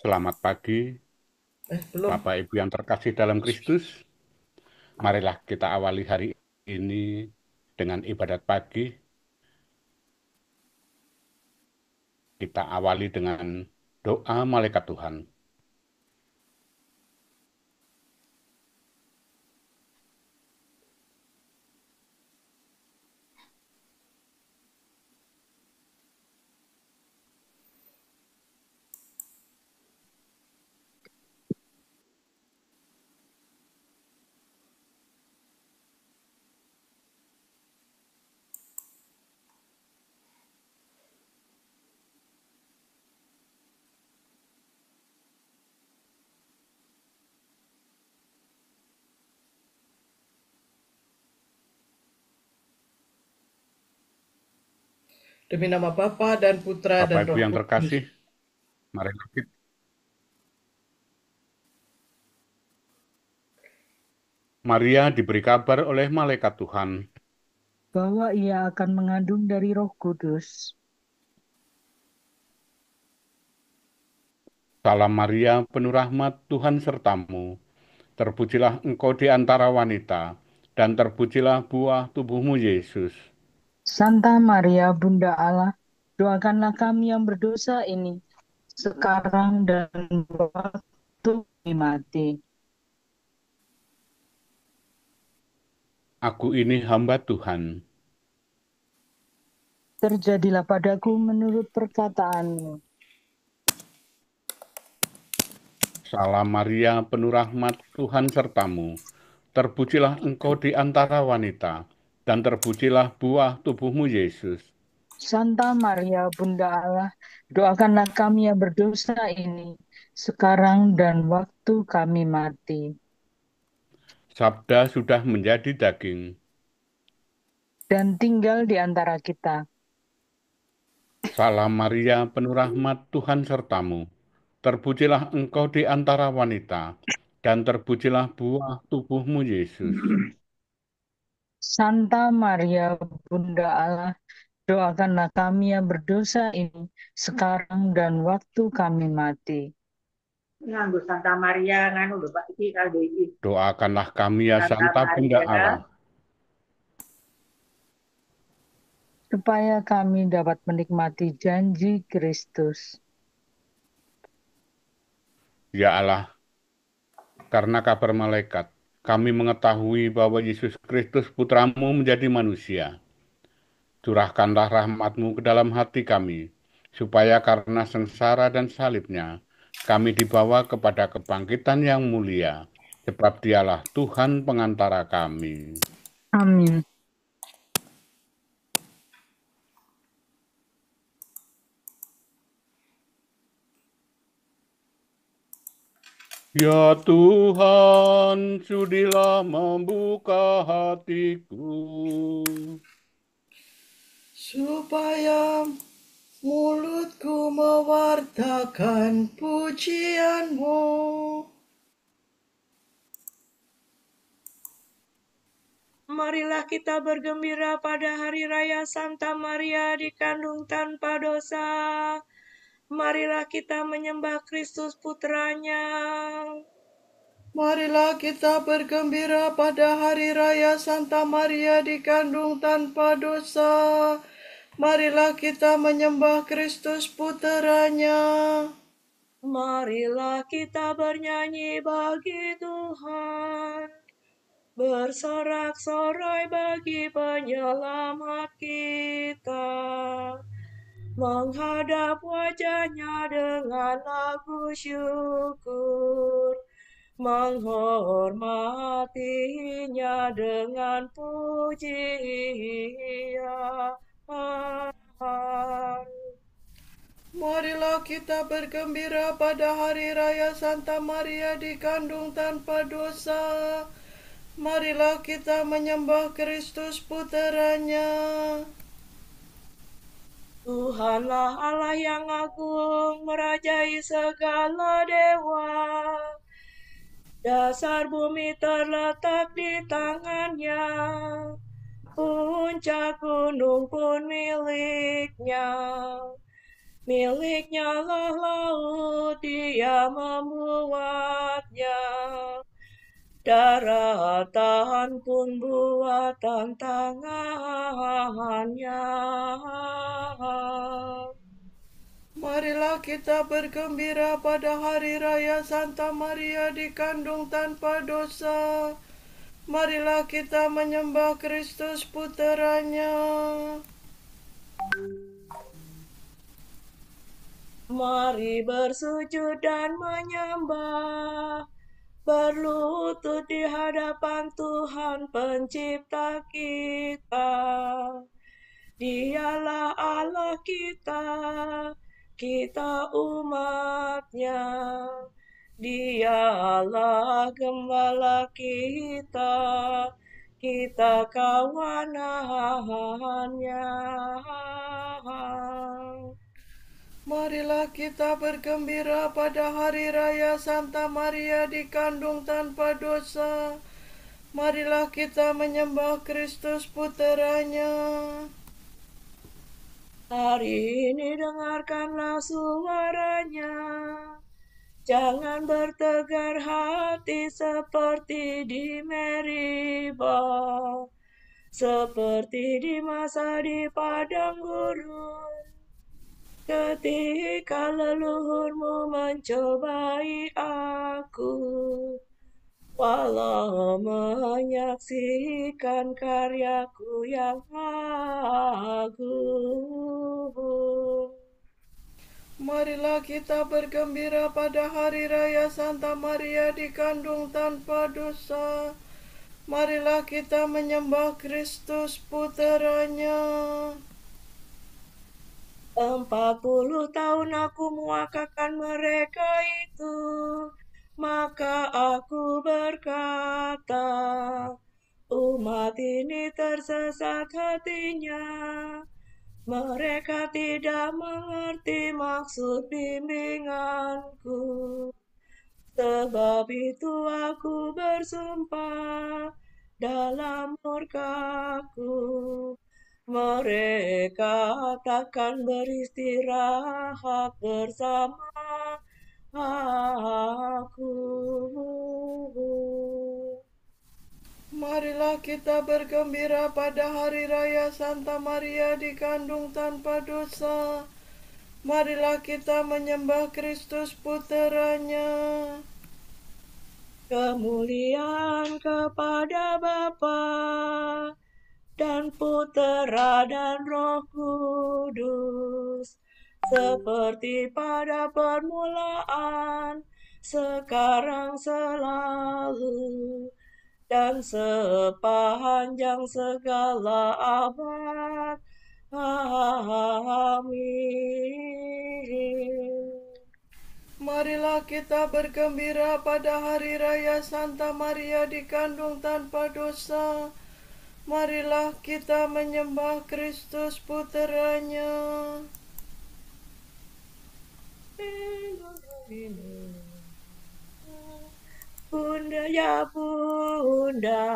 Selamat pagi, Belum. Bapak Ibu yang terkasih dalam Kristus. Marilah kita awali hari ini dengan ibadat pagi. Kita awali dengan doa malaikat Tuhan. Demi nama Bapa dan Putra Bapak dan Ibu Roh yang Kudus. terkasih, marilah kita, Maria diberi kabar oleh malaikat Tuhan. Bahwa ia akan mengandung dari Roh Kudus. Salam Maria, penuh rahmat, Tuhan sertamu. Terpujilah engkau di antara wanita, dan terpujilah buah tubuhmu Yesus. Santa Maria, Bunda Allah, doakanlah kami yang berdosa ini, sekarang dan waktu kami mati. Aku ini hamba Tuhan. Terjadilah padaku menurut perkataanmu. Salam Maria, penuh rahmat, Tuhan sertamu. Terpujilah engkau di antara wanita, dan terpujilah buah tubuhmu Yesus. Santa Maria, Bunda Allah, doakanlah kami yang berdosa ini, sekarang dan waktu kami mati. Sabda sudah menjadi daging. Dan tinggal di antara kita. Salam Maria, penuh rahmat, Tuhan sertamu. Terpujilah engkau di antara wanita, dan terpujilah buah tubuhmu Yesus. Santa Maria, Bunda Allah, doakanlah kami yang berdosa ini, sekarang dan waktu kami mati. Nganggo Santa Maria nganu lho Pak iki kanggo iki. Doakanlah kami ya Santa Santa Bunda Maria Allah. Supaya kami dapat menikmati janji Kristus. Ya Allah, karena kabar malaikat, kami mengetahui bahwa Yesus Kristus putramu menjadi manusia. Curahkanlah rahmat-Mu ke dalam hati kami, supaya karena sengsara dan salibnya, kami dibawa kepada kebangkitan yang mulia, sebab dialah Tuhan pengantara kami. Amin. Ya Tuhan, sudilah membuka hatiku, Supaya mulutku mewartakan pujianmu. Marilah kita bergembira pada hari raya Santa Maria dikandung tanpa dosa. Marilah kita menyembah Kristus putranya. Marilah kita bergembira pada hari raya Santa Maria dikandung tanpa dosa. Marilah kita menyembah Kristus putranya. Marilah kita bernyanyi bagi Tuhan, bersorak-sorai bagi penyelamat kita, menghadap wajahnya dengan lagu syukur, menghormatinya dengan pujian. Marilah kita bergembira pada hari raya Santa Maria dikandung tanpa dosa. Marilah kita menyembah Kristus putranya. Tuhanlah Allah yang agung, merajai segala dewa. Dasar bumi terletak di tangannya, puncak gunung pun miliknya. Miliknya lah laut, Dia membuatnya. Daratan pun buatan tangannya. Marilah kita bergembira pada hari raya Santa Maria dikandung tanpa dosa. Marilah kita menyembah Kristus puteranya. Mari bersujud dan menyembah, berlutut di hadapan Tuhan Pencipta kita. Dialah Allah kita, kita umat-Nya. Dialah gembala kita, kita kawanannya. Marilah kita bergembira pada hari raya Santa Maria dikandung tanpa dosa. Marilah kita menyembah Kristus puteranya. Hari ini dengarkanlah suaranya. Jangan bertegar hati seperti di Meribah, seperti di masa di padang gurun, ketika leluhurmu mencobai aku, walau menyaksikan karyaku yang agung. Marilah kita bergembira pada hari raya Santa Maria dikandung tanpa dosa. Marilah kita menyembah Kristus puteranya. 40 tahun aku muakakan mereka itu, maka aku berkata, umat ini tersesat hatinya. Mereka tidak mengerti maksud bimbinganku. Sebab itu aku bersumpah dalam murkaku, mereka takkan beristirahat bersama aku. Marilah kita bergembira pada hari raya Santa Maria dikandung tanpa dosa. Marilah kita menyembah Kristus puteranya. Kemuliaan kepada Bapa dan Putera dan Roh Kudus, seperti pada permulaan, sekarang selalu, dan sepanjang segala abad. Amin. Marilah kita bergembira pada hari raya Santa Maria dikandung tanpa dosa. Marilah kita menyembah Kristus puteranya. Bunda ya Bunda,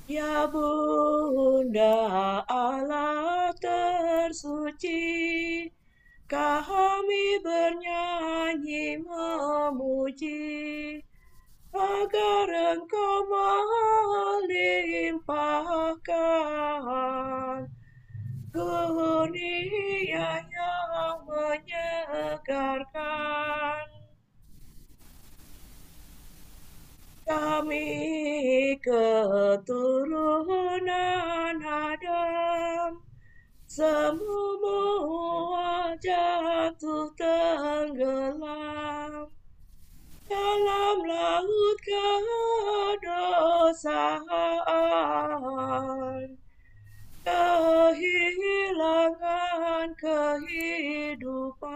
ya Bunda Allah tersuci, kami bernyanyi memuji, agar Engkau melimpahkan kurnia yang menyegarkan. Kami keturunan Adam, semua jatuh tenggelam dalam laut kedosaan, kehilangan kehidupan.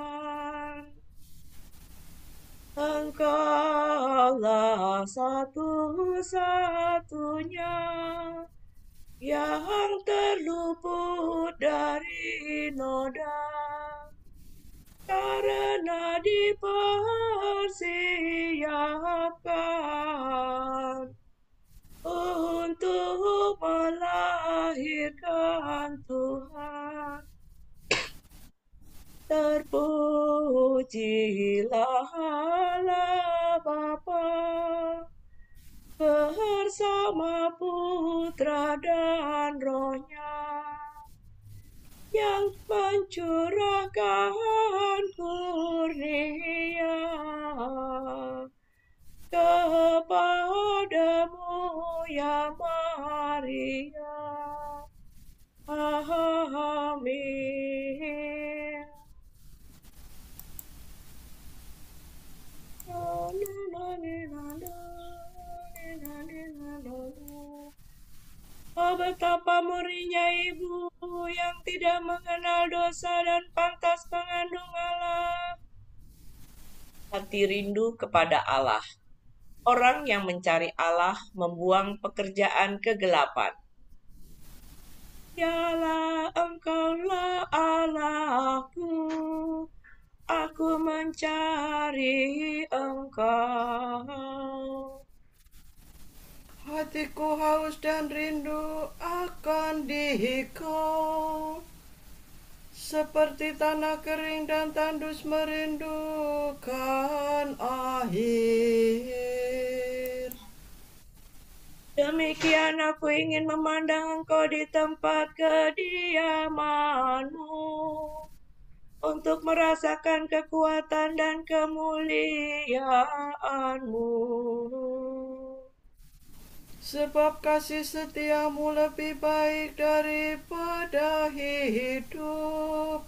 Engkaulah satu-satunya yang terluput dari noda, karena dipersiapkan untuk melahirkan Tuhan. Terpujilah Allah Bapa bersama Putra dan Roh-Nya, yang mencurahkan kurnia kepadamu ya Maria. Amin. Oh, betapa murninya ibu yang tidak mengenal dosa dan pantas mengandung Allah. Hati rindu kepada Allah. Orang yang mencari Allah membuang pekerjaan kegelapan. Yalah, Engkaulah Allahku, aku mencari Engkau. Hatiku haus dan rindu akan Dikau, seperti tanah kering dan tandus merindukan air. Demikian aku ingin memandang Engkau di tempat kediaman-Mu, untuk merasakan kekuatan dan kemuliaan-Mu. Sebab kasih setiamu lebih baik daripada hidup.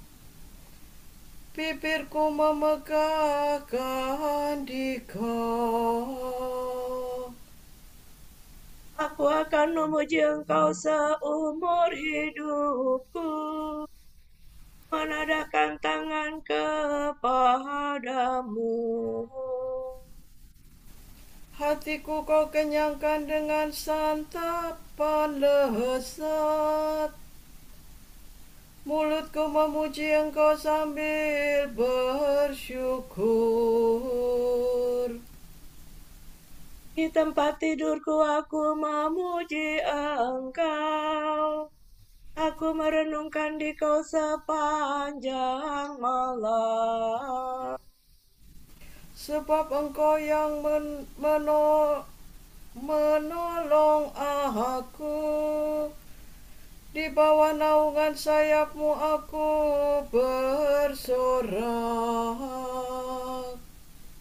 Bibirku memegahkan Dikau. Aku akan memuji Engkau seumur hidupku, menadahkan tangan kepadamu. Hatiku Kau kenyangkan dengan santapan lezat. Mulutku memuji Engkau sambil bersyukur. Di tempat tidurku aku memuji Engkau. Aku merenungkan Dikau sepanjang malam. Sebab Engkau yang menolong aku. Di bawah naungan sayap-Mu aku bersorak.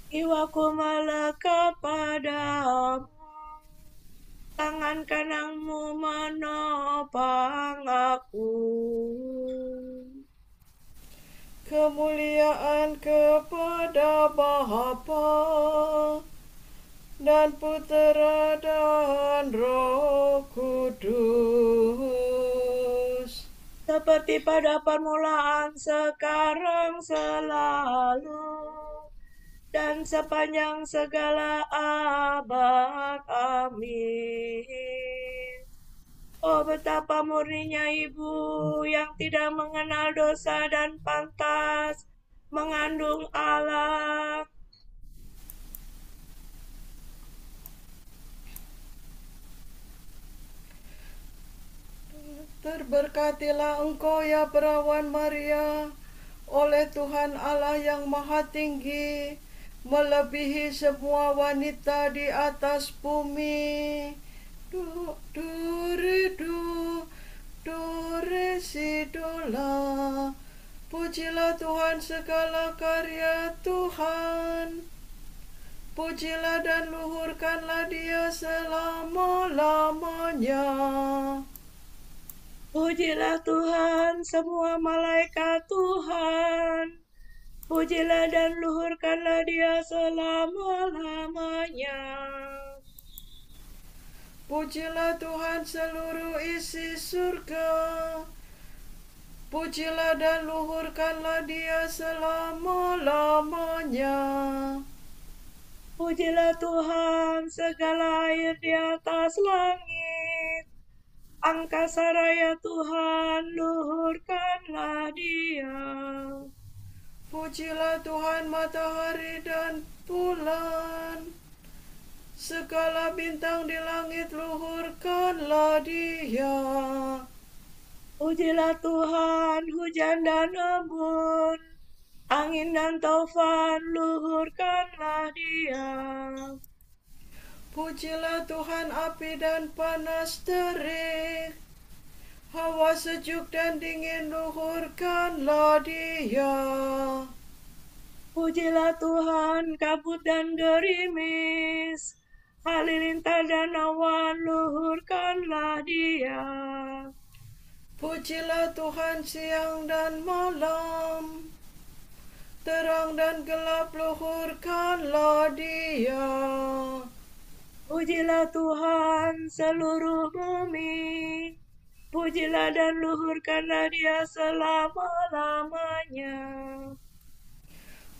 Jiwaku melekat padamu, tangan kanan-Mu menopang aku. Kemuliaan kepada Bapa dan Putera dan Roh Kudus, seperti pada permulaan, sekarang, selalu, dan sepanjang segala abad. Amin. Oh, betapa murninya ibu yang tidak mengenal dosa dan pantas mengandung Allah. Terberkatilah engkau ya perawan Maria, oleh Tuhan Allah yang Maha Tinggi, melebihi semua wanita di atas bumi. Do re si do la. Pujilah Tuhan segala karya Tuhan. Pujilah dan luhurkanlah Dia selama-lamanya. Pujilah Tuhan semua malaikat Tuhan. Pujilah dan luhurkanlah Dia selama-lamanya. Pujilah Tuhan seluruh isi surga. Pujilah dan luhurkanlah Dia selama-lamanya. Pujilah Tuhan segala air di atas langit. Angkasa raya Tuhan, luhurkanlah Dia. Pujilah Tuhan matahari dan bulan, Segala bintang di langit luhurkanlah Dia. Pujilah Tuhan, hujan dan embun, angin dan taufan, luhurkanlah Dia. Pujilah Tuhan, api dan panas terik, hawa sejuk dan dingin, luhurkanlah Dia. Pujilah Tuhan, kabut dan gerimis, halilintar dan awan, luhurkanlah Dia. Pujilah Tuhan, siang dan malam, terang dan gelap, luhurkanlah Dia. Pujilah Tuhan, seluruh bumi, pujilah dan luhurkanlah Dia selama-lamanya.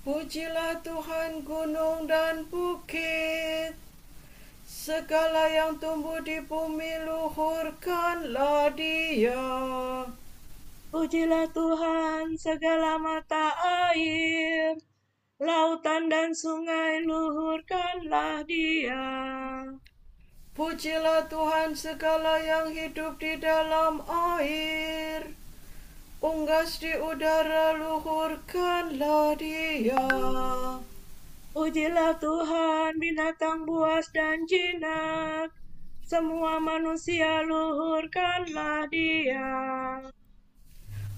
Pujilah Tuhan, gunung dan bukit, segala yang tumbuh di bumi, luhurkanlah Dia. Pujilah Tuhan, segala mata air, lautan dan sungai, luhurkanlah Dia. Pujilah Tuhan, segala yang hidup di dalam air, unggas di udara, luhurkanlah Dia. Pujilah Tuhan, binatang buas dan jinak, semua manusia, luhurkanlah Dia.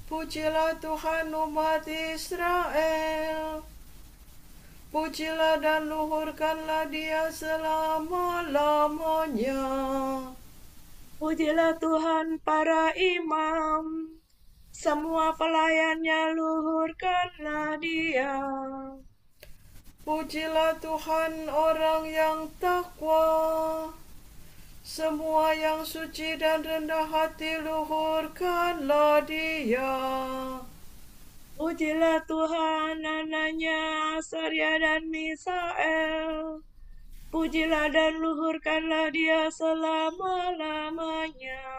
Pujilah Tuhan, umat Israel, pujilah dan luhurkanlah Dia selama-lamanya. Pujilah Tuhan, para imam, semua pelayannya, luhurkanlah Dia. Pujilah Tuhan, orang yang takwa, semua yang suci dan rendah hati, luhurkanlah Dia. Pujilah Tuhan, anaknya Asaria dan Misael, pujilah dan luhurkanlah Dia selama-lamanya.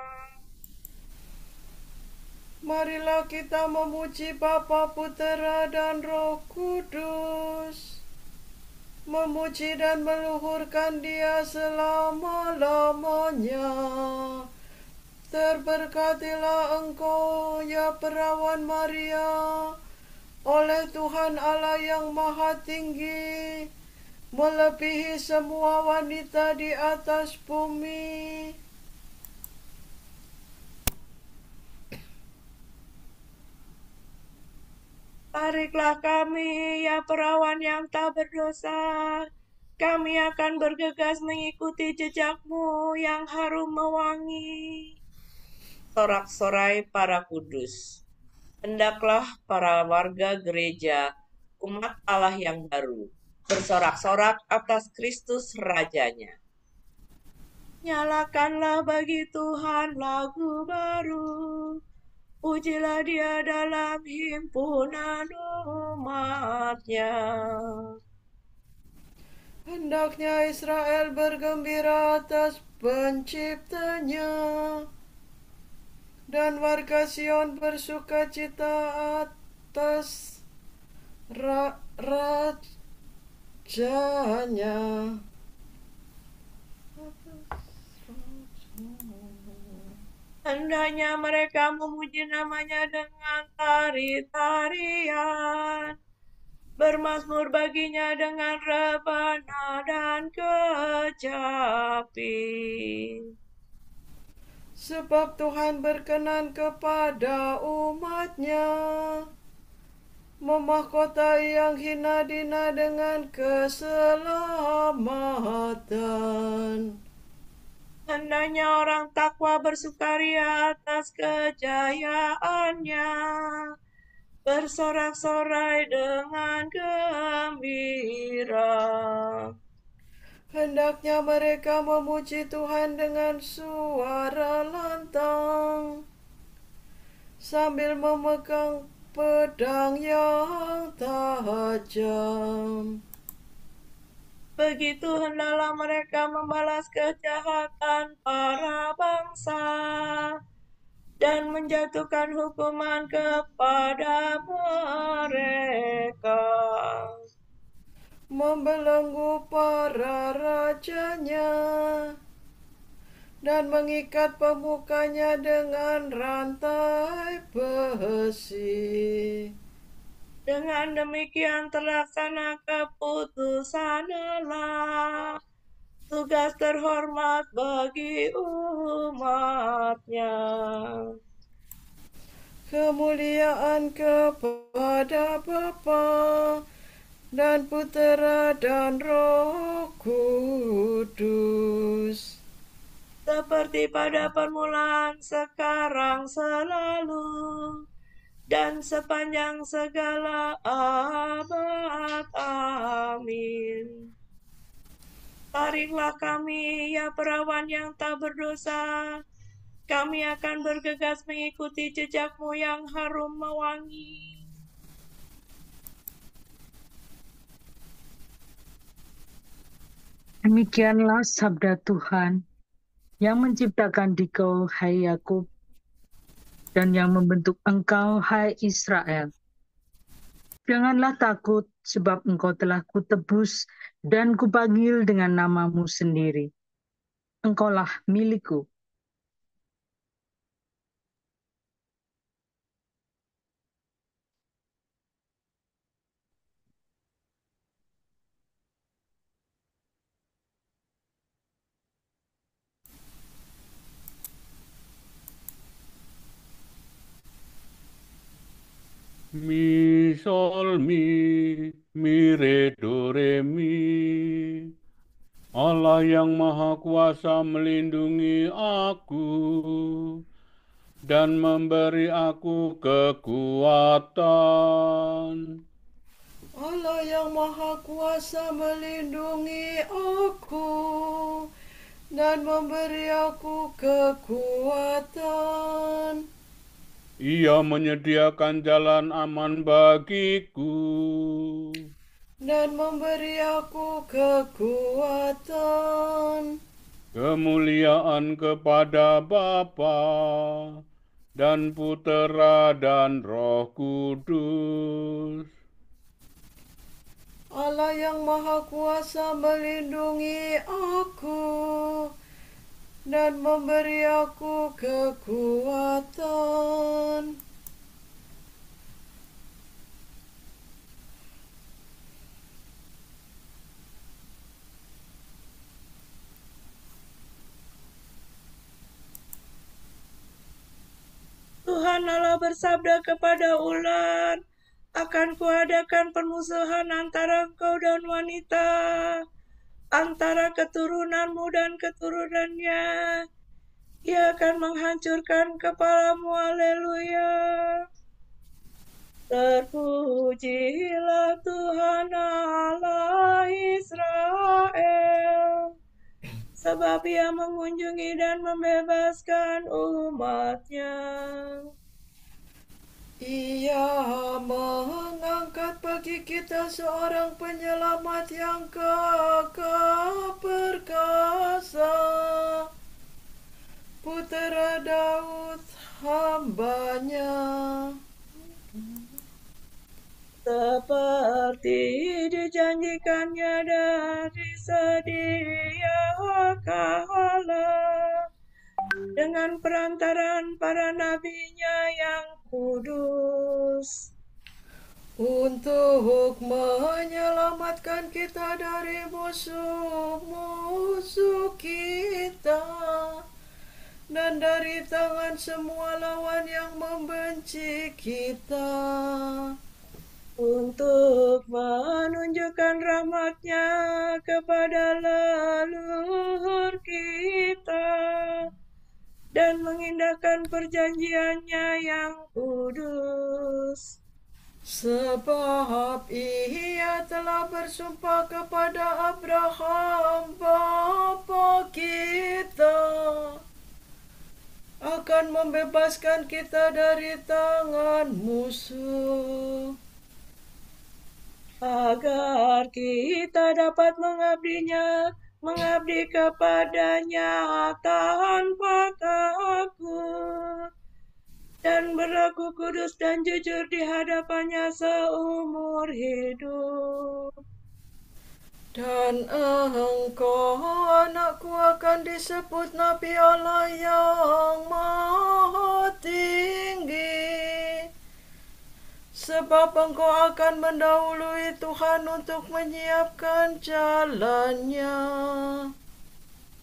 Marilah kita memuji Bapa, Putera, dan Roh Kudus, memuji dan meluhurkan Dia selama-lamanya. Terberkatilah engkau, ya perawan Maria, oleh Tuhan Allah yang Maha Tinggi, melebihi semua wanita di atas bumi. Tariklah kami, ya perawan yang tak berdosa, kami akan bergegas mengikuti jejakmu yang harum mewangi. Sorak-sorai para kudus. Hendaklah para warga gereja, umat Allah yang baru, bersorak-sorak atas Kristus Rajanya. Nyalakanlah bagi Tuhan lagu baru, pujilah Dia dalam himpunan umat-Nya. Hendaknya Israel bergembira atas penciptanya, dan warga Sion bersukacita atas rajanya. Hendaknya mereka memuji namanya dengan tari-tarian, bermazmur baginya dengan rebana dan kecapi. Sebab Tuhan berkenan kepada umat-Nya, memahkotai yang hina dina dengan keselamatan. Hendaknya orang takwa bersukaria atas kejayaannya, bersorak-sorai dengan gembira. Hendaknya mereka memuji Tuhan dengan suara lantang, sambil memegang pedang yang tajam. Begitu hendaklah mereka membalas kejahatan para bangsa dan menjatuhkan hukuman kepada mereka. membelenggu para rajanya, dan mengikat pemukanya dengan rantai besi. Dengan demikian terlaksana keputusan Allah, tugas terhormat bagi umatnya. Kemuliaan kepada Bapa dan Putera dan Roh Kudus, Seperti pada permulaan, sekarang, selalu, dan sepanjang segala abad. Amin. Taringlah kami, ya perawan yang tak berdosa, kami akan bergegas mengikuti jejakmu yang harum mewangi. Demikianlah sabda Tuhan yang menciptakan dikau, hai Yakub, dan yang membentuk engkau, hai Israel. Janganlah takut, sebab engkau telah kutebus dan kupanggil dengan namamu sendiri. Engkaulah milikku. Mi, sol, mi, re, do, re, mi. Allah yang Maha Kuasa melindungi aku dan memberi aku kekuatan. Allah yang Maha Kuasa melindungi aku dan memberi aku kekuatan. Ia menyediakan jalan aman bagiku Dan memberi aku kekuatan. kemuliaan kepada Bapa dan Putera dan Roh Kudus. Allah yang Maha Kuasa melindungi aku dan memberi aku kekuatan. Tuhan Allah bersabda kepada ular, akan kuadakan permusuhan antara engkau dan wanita, antara keturunanmu dan keturunannya. Ia akan menghancurkan kepalamu. Haleluya. Terpujilah Tuhan Allah Israel, sebab ia mengunjungi dan membebaskan umatnya. Ia mengangkat bagi kita seorang penyelamat yang gagah perkasa, Putera Daud hambanya. Seperti dijanjikannya dari sedia kala, dengan perantaraan para nabinya yang kudus, untuk menyelamatkan kita dari musuh-musuh kita dan dari tangan semua lawan yang membenci kita, untuk menunjukkan rahmat-Nya kepada leluhur kita dan mengindahkan perjanjian-Nya yang kudus. Sebab Ia telah bersumpah kepada Abraham bapa kita akan membebaskan kita dari tangan musuh, agar kita dapat mengabdi kepadanya tanpa takut, dan berlaku kudus dan jujur di hadapannya seumur hidup. Dan engkau anakku akan disebut Nabi Allah yang Maha Tinggi. Sebab engkau akan mendahului Tuhan untuk menyiapkan jalannya.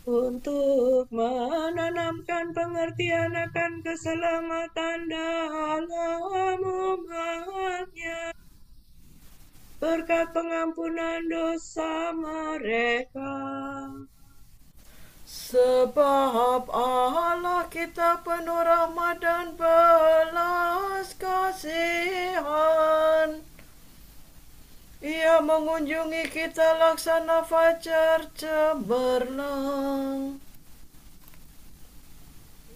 Untuk menanamkan pengertian akan keselamatan dalam umatnya, berkat pengampunan dosa mereka. Sebab Allah kita penuh rahmat dan belas kasihan. Ia mengunjungi kita laksana fajar cemerlang.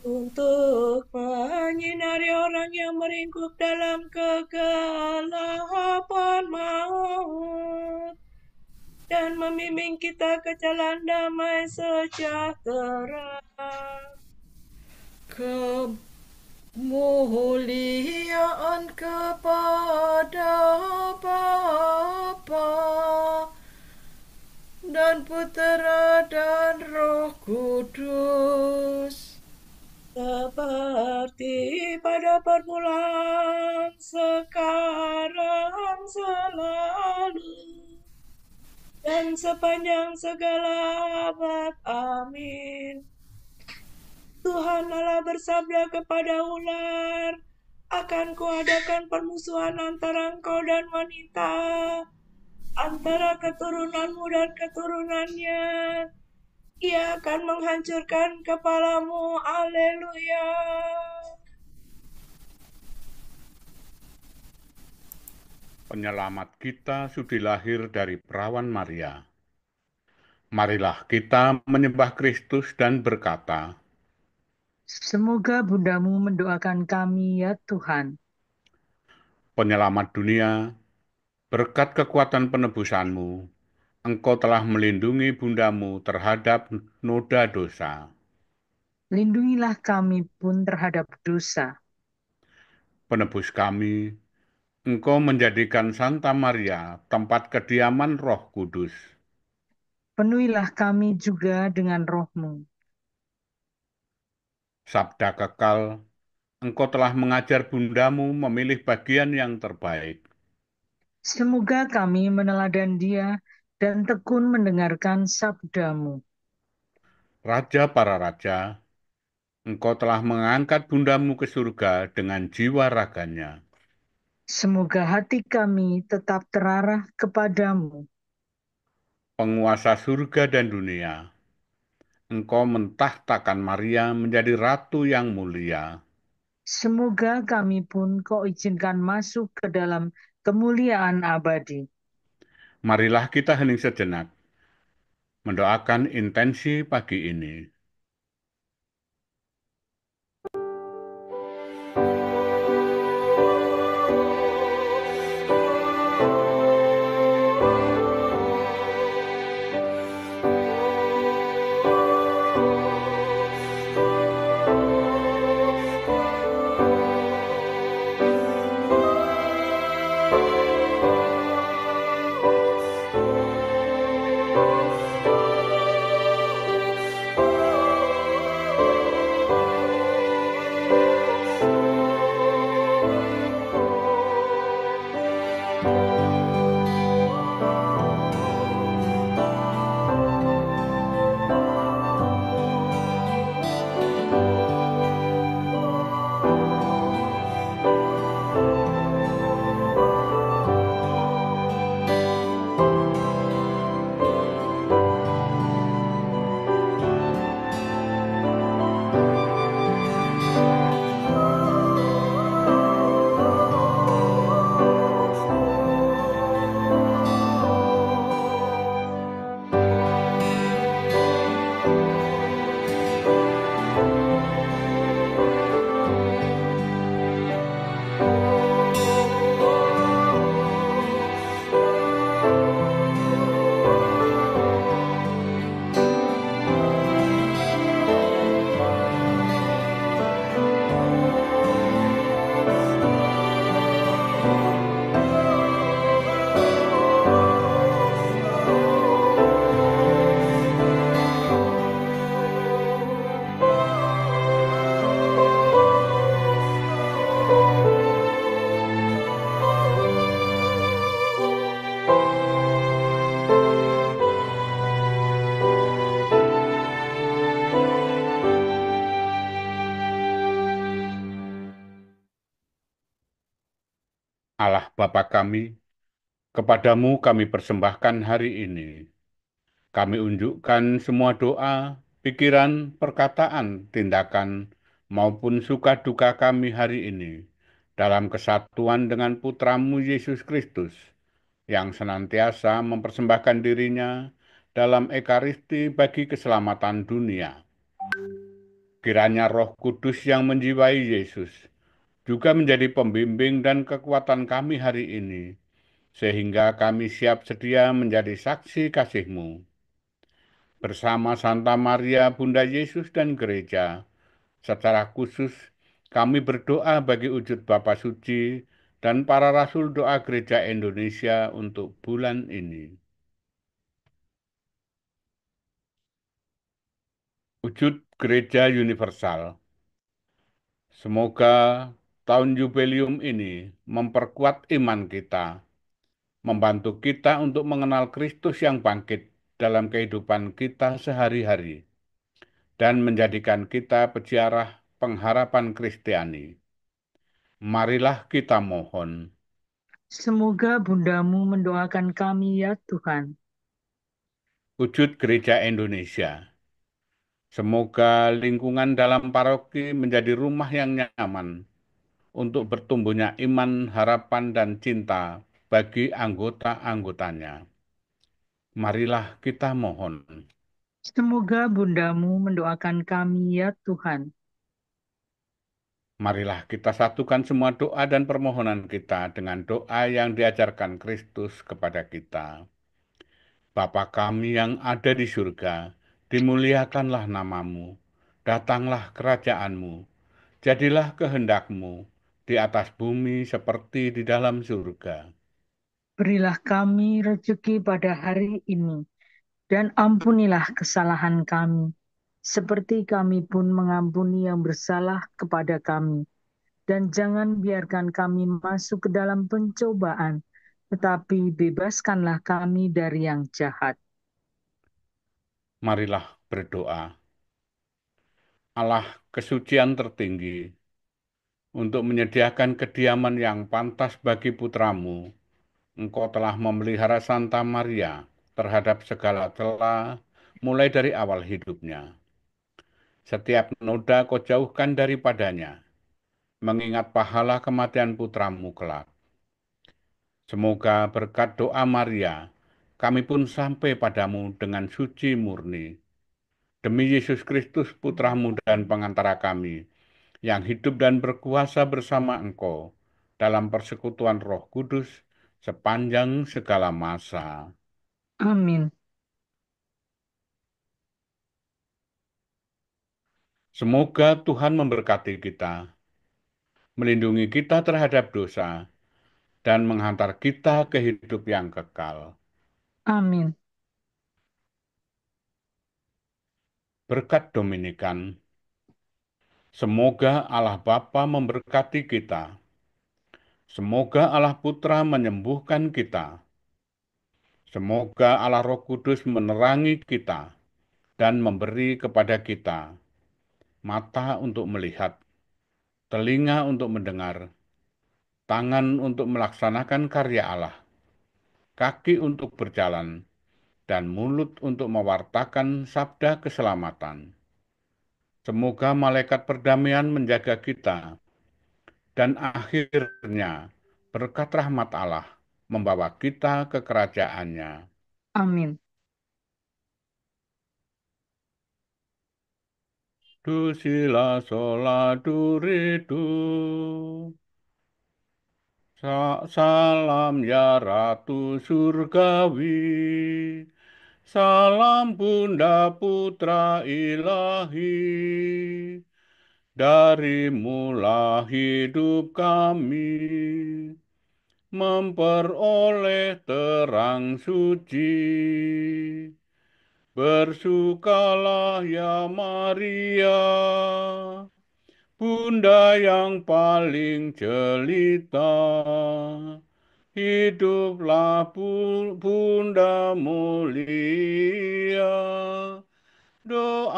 Untuk menyinari orang yang meringkuk dalam kegelapan maut, dan membimbing kita ke jalan damai sejahtera. Kemuliaan kepada Bapa dan Putera dan Roh Kudus, Seperti pada permulaan, sekarang, selalu, dan sepanjang segala abad. Amin. Tuhan Allah bersabda kepada ular, akan kuadakan permusuhan antara engkau dan wanita, antara keturunanmu dan keturunannya. Ia akan menghancurkan kepalamu. Haleluya. Penyelamat kita sudah lahir dari perawan Maria. Marilah kita menyembah Kristus dan berkata, Semoga bundamu mendoakan kami ya Tuhan. Penyelamat dunia, berkat kekuatan penebusanmu, engkau telah melindungi bundamu terhadap noda dosa. Lindungilah kami pun terhadap dosa. Penebus kami, engkau menjadikan Santa Maria tempat kediaman Roh Kudus. Penuhilah kami juga dengan roh-Mu. Sabda kekal, engkau telah mengajar bundamu memilih bagian yang terbaik. Semoga kami meneladan Dia dan tekun mendengarkan sabda-Mu. Raja para raja, engkau telah mengangkat bundamu ke surga dengan jiwa raganya. Semoga hati kami tetap terarah kepadamu. Penguasa surga dan dunia, engkau mentahtakan Maria menjadi ratu yang mulia. Semoga kami pun Kau izinkan masuk ke dalam kemuliaan abadi. Marilah kita hening sejenak, mendoakan intensi pagi ini. Allah Bapa kami, kepadamu kami persembahkan hari ini. Kami unjukkan semua doa, pikiran, perkataan, tindakan, maupun suka duka kami hari ini dalam kesatuan dengan Putramu Yesus Kristus yang senantiasa mempersembahkan dirinya dalam Ekaristi bagi keselamatan dunia. Kiranya Roh Kudus yang menjiwai Yesus juga menjadi pembimbing dan kekuatan kami hari ini, sehingga kami siap sedia menjadi saksi kasih-Mu. Bersama Santa Maria, Bunda Yesus dan Gereja, secara khusus kami berdoa bagi wujud Bapa Suci dan para Rasul Doa Gereja Indonesia untuk bulan ini. Wujud Gereja Universal. Semoga tahun jubileum ini memperkuat iman kita, membantu kita untuk mengenal Kristus yang bangkit dalam kehidupan kita sehari-hari, dan menjadikan kita peziarah pengharapan Kristiani. Marilah kita mohon. Semoga Bundamu mendoakan kami ya Tuhan. Wujud Gereja Indonesia. Semoga lingkungan dalam paroki menjadi rumah yang nyaman untuk bertumbuhnya iman, harapan, dan cinta bagi anggota-anggotanya. Marilah kita mohon. Semoga Bundamu mendoakan kami ya Tuhan. Marilah kita satukan semua doa dan permohonan kita dengan doa yang diajarkan Kristus kepada kita. Bapa kami yang ada di surga, dimuliakanlah namamu, datanglah kerajaanmu, jadilah kehendakmu di atas bumi seperti di dalam surga. Berilah kami rezeki pada hari ini, dan ampunilah kesalahan kami, seperti kami pun mengampuni yang bersalah kepada kami. Dan jangan biarkan kami masuk ke dalam pencobaan, tetapi bebaskanlah kami dari yang jahat. Marilah berdoa. Allah kesucian tertinggi, untuk menyediakan kediaman yang pantas bagi putramu, Engkau telah memelihara Santa Maria terhadap segala celah mulai dari awal hidupnya. Setiap noda kau jauhkan daripadanya, mengingat pahala kematian putramu kelak. Semoga berkat doa Maria, kami pun sampai padamu dengan suci murni. Demi Yesus Kristus putramu dan pengantara kami, yang hidup dan berkuasa bersama Engkau dalam persekutuan Roh Kudus sepanjang segala masa. Amin. Semoga Tuhan memberkati kita, melindungi kita terhadap dosa, dan menghantar kita ke hidup yang kekal. Amin. Berkat Dominikan. Semoga Allah Bapa memberkati kita. Semoga Allah Putra menyembuhkan kita. Semoga Allah Roh Kudus menerangi kita dan memberi kepada kita mata untuk melihat, telinga untuk mendengar, tangan untuk melaksanakan karya Allah, kaki untuk berjalan, dan mulut untuk mewartakan sabda keselamatan. Semoga malaikat perdamaian menjaga kita, dan akhirnya berkat rahmat Allah membawa kita ke kerajaannya. Amin. Du sila sola du re du. Salam ya Ratu Surgawi, salam Bunda Putra Ilahi, darimulah hidup kami, memperoleh terang suci. Bersukalah ya Maria, Bunda yang paling jelita. Hiduplah Bunda mulia, doakanlah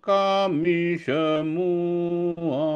kami semua.